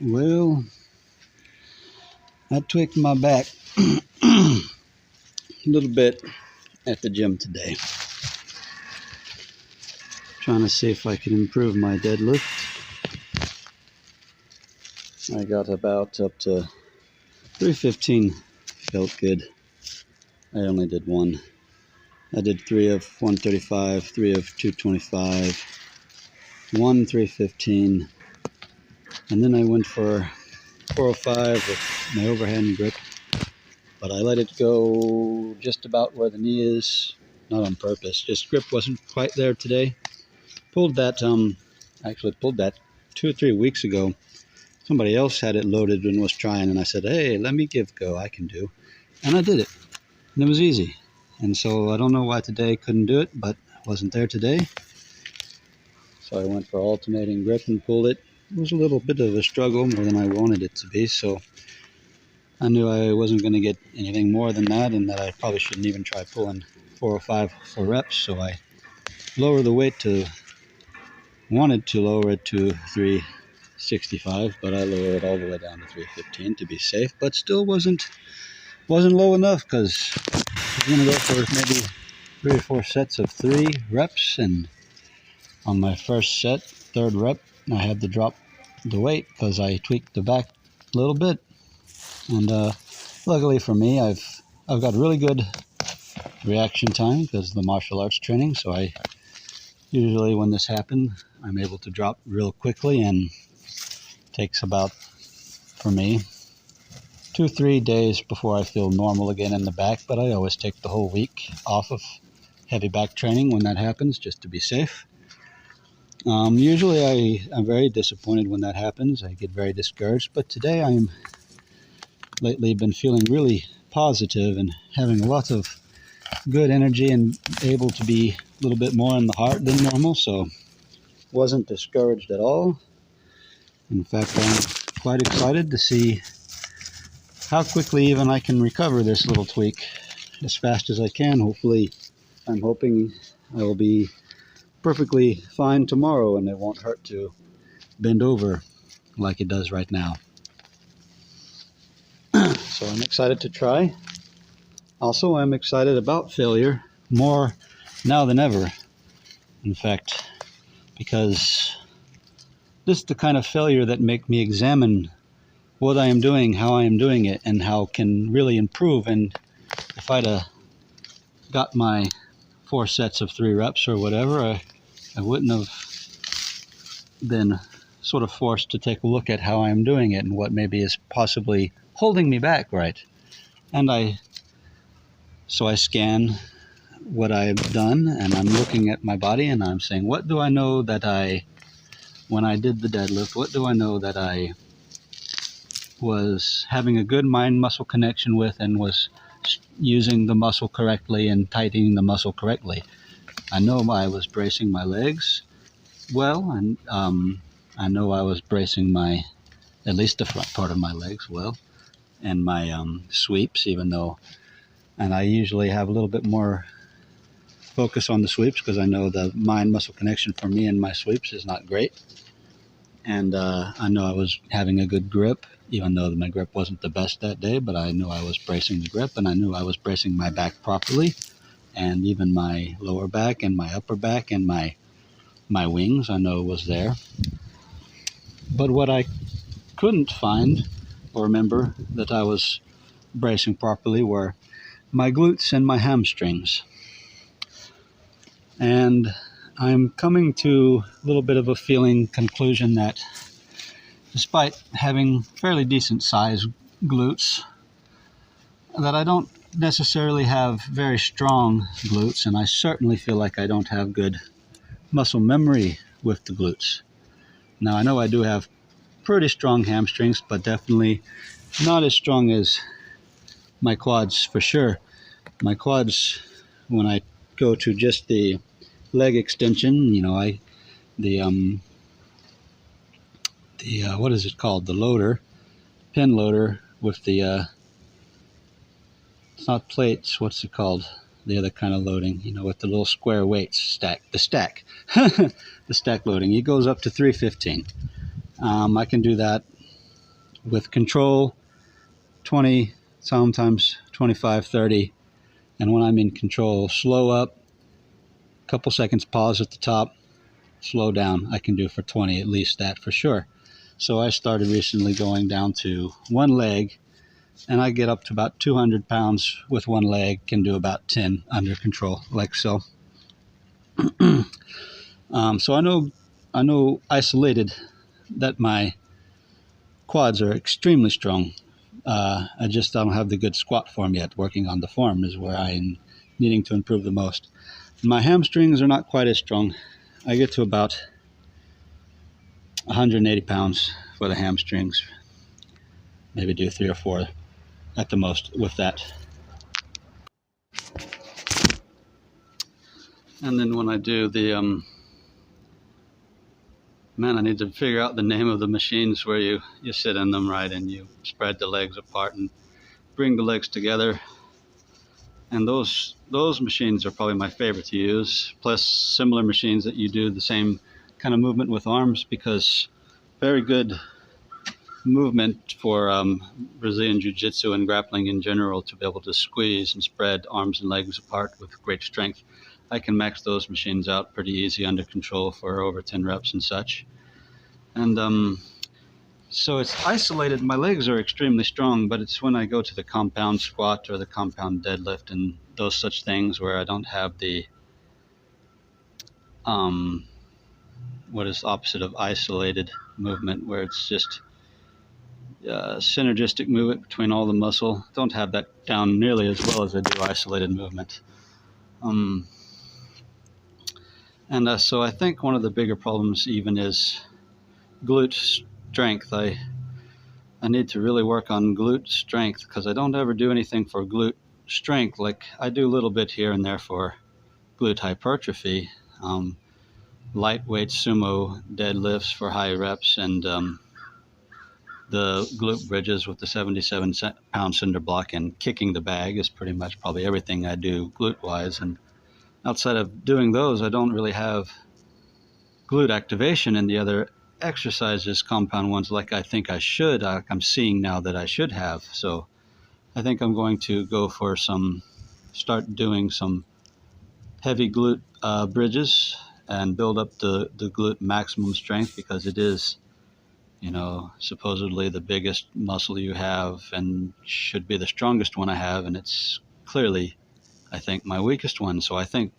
Well, I tweaked my back a little bit at the gym today. Trying to see if I can improve my deadlift. I got about up to 315. Felt good. I only did one. I did 3 of 135, 3 of 225, 1 315, and then I went for 405 with my overhand grip. But I let it go just about where the knee is, not on purpose. Just grip wasn't quite there today. Pulled that, actually pulled that 2 or 3 weeks ago. Somebody else had it loaded and was trying, and I said, hey, let me give go, I can do. And I did it, and it was easy. And so I don't know why today couldn't do it, but it wasn't there today. So I went for alternating grip and pulled it. It was a little bit of a struggle, more than I wanted it to be, so I knew I wasn't going to get anything more than that, and that I probably shouldn't even try pulling 405 for reps, so I lowered the weight wanted to lower it to 365, but I lowered it all the way down to 315 to be safe, but still wasn't low enough, because I was going to go for maybe 3 or 4 sets of 3 reps, and on my first set, 3rd rep, I had to drop the weight because I tweaked the back a little bit. And luckily for me, I've got really good reaction time because of the martial arts training. So I usually, when this happens, I'm able to drop real quickly, and takes about, for me, 2-3 days before I feel normal again in the back. But I always take the whole week off of heavy back training when that happens, just to be safe. Usually I'm very disappointed when that happens. I get very discouraged. But today I'm lately been feeling really positive and having lots of good energy and able to be a little bit more in the heart than normal, so wasn't discouraged at all. In fact, I'm quite excited to see how quickly even I can recover this little tweak, as fast as I can. Hopefully, I'm hoping I will be perfectly fine tomorrow and it won't hurt to bend over like it does right now. So I'm excited to try. Also, I'm excited about failure more now than ever. In fact, because this is the kind of failure that make me examine what I am doing, how I am doing it, and how can really improve. And if I'd got my 4 sets of 3 reps or whatever, I wouldn't have been sort of forced to take a look at how I'm doing it and what maybe is possibly holding me back, right? And so I scan what I've done, and I'm looking at my body, and I'm saying, what do I know that when I did the deadlift, what do I know that I was having a good mind-muscle connection with and was using the muscle correctly and tightening the muscle correctly? I know I was bracing my legs well, and I know I was bracing at least the front part of my legs well, and my sweeps, and I usually have a little bit more focus on the sweeps because I know the mind-muscle connection for me and my sweeps is not great. And I know I was having a good grip, even though my grip wasn't the best that day, but I knew I was bracing the grip, and I knew I was bracing my back properly, and even my lower back and my upper back and my wings, I know was there. But what I couldn't find or remember that I was bracing properly were my glutes and my hamstrings. And I'm coming to a little bit of a conclusion that despite having fairly decent sized glutes, that I don't necessarily have very strong glutes, and I certainly feel like I don't have good muscle memory with the glutes. Now, I know I do have pretty strong hamstrings, but definitely not as strong as my quads for sure. My quads, when I go to just the leg extension, what is it called? The loader, pin loader with the, it's not plates, what's it called? The other kind of loading, with the little square weights, the stack, the stack loading. It goes up to 315. I can do that with control, 20, sometimes 25, 30. And when I'm in control, slow up, couple seconds pause at the top, slow down. I can do for 20, at least that for sure. So I started recently going down to one leg, and I get up to about 200 pounds with one leg, can do about 10 under control, like so. So I know isolated that my quads are extremely strong. I just don't have the good squat form yet. Working on the form is where I'm needing to improve the most. My hamstrings are not quite as strong. I get to about 180 pounds for the hamstrings. Maybe do 3 or 4 at the most with that. And then when I do the, man, I need to figure out the name of the machines where you sit in them, right, and you spread the legs apart and bring the legs together. And those machines are probably my favorite to use, plus similar machines that you do the same kind of movement with arms, because very good movement for Brazilian Jiu-Jitsu and grappling in general, to be able to squeeze and spread arms and legs apart with great strength. I can max those machines out pretty easy under control for over 10 reps and such. And so it's isolated. My legs are extremely strong, but it's when I go to the compound squat or the compound deadlift and those such things where I don't have the what is opposite of isolated movement, where it's just synergistic movement between all the muscle. Don't have that down nearly as well as I do isolated movement. So I think one of the bigger problems even is glute strength. I need to really work on glute strength, because I don't ever do anything for glute strength. Like, I do a little bit here and there for glute hypertrophy, lightweight sumo deadlifts for high reps, and the glute bridges with the 77-pound cinder block, and kicking the bag is pretty much probably everything I do glute-wise. And outside of doing those, I don't really have glute activation in the other exercises, compound ones, like I think I should. I'm seeing now that I should have. So I think I'm going to go for start doing some heavy glute bridges and build up the glute maximum strength, because it is, supposedly the biggest muscle you have and should be the strongest one I have. And it's clearly, I think, my weakest one. So I think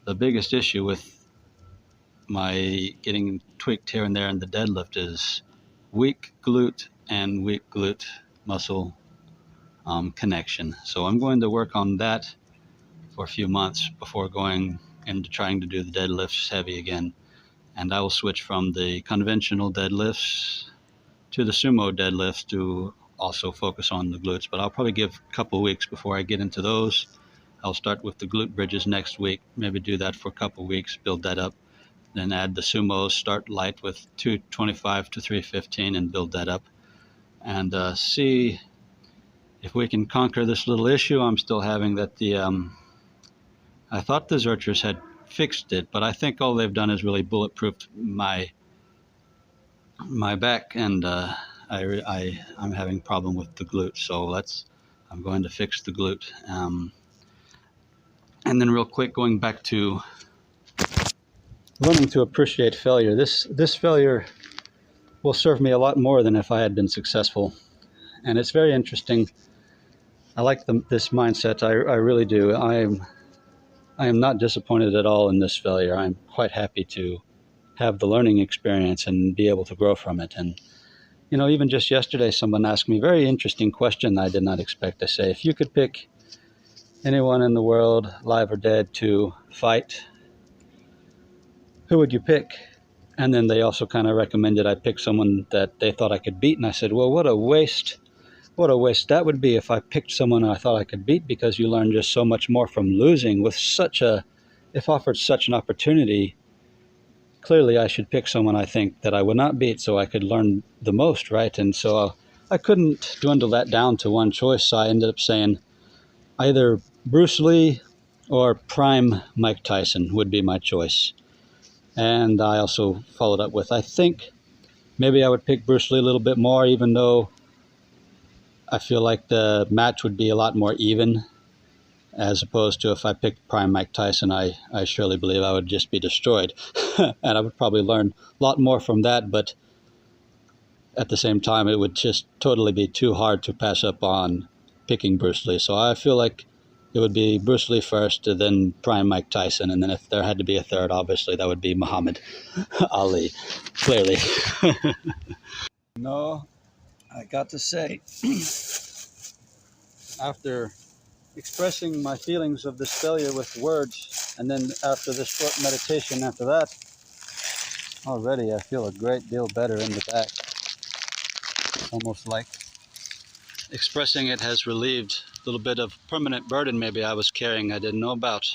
the biggest issue with my getting tweaked here and there in the deadlift is weak glute and weak glute muscle connection. So I'm going to work on that for a few months before going into trying to do the deadlifts heavy again. And I will switch from the conventional deadlifts to the sumo deadlifts to also focus on the glutes. But I'll probably give a couple weeks before I get into those. I'll start with the glute bridges next week, maybe do that for a couple weeks, build that up. Then add the sumos, start light with 225 to 315 and build that up. And see if we can conquer this little issue I'm still having, that I thought the Zerchers had fixed it, but I think all they've done is really bulletproofed my back, and I'm having problem with the glute. So I'm going to fix the glute. And then real quick, going back to learning to appreciate failure. This failure will serve me a lot more than if I had been successful. And it's very interesting. I like this mindset. I really do. I am not disappointed at all in this failure. I'm quite happy to have the learning experience and be able to grow from it. And, even just yesterday, someone asked me a very interesting question I did not expect to say. If you could pick anyone in the world, live or dead, to fight, who would you pick? And then they also kind of recommended I pick someone that they thought I could beat. And I said, well, what a waste that would be if I picked someone I thought I could beat, because you learn just so much more from losing with if offered such an opportunity. Clearly I should pick someone I think that I would not beat, so I could learn the most, right? And so I couldn't dwindle that down to one choice. So I ended up saying either Bruce Lee or prime Mike Tyson would be my choice. And I also followed up with, I think Maybe I would pick Bruce Lee a little bit more, even though I feel like the match would be a lot more even, as opposed to if I picked Prime Mike Tyson. I surely believe I would just be destroyed. And I would probably learn a lot more from that, but at the same time, it would just totally be too hard to pass up on picking Bruce Lee. So I feel like it would be Bruce Lee first, then Prime Mike Tyson, and then if there had to be a third, obviously that would be Muhammad Ali, clearly. No, I got to say, after expressing my feelings of this failure with words, and then after this short meditation after that, already I feel a great deal better in the back. Almost like expressing it has relieved a little bit of permanent burden maybe I was carrying I didn't know about.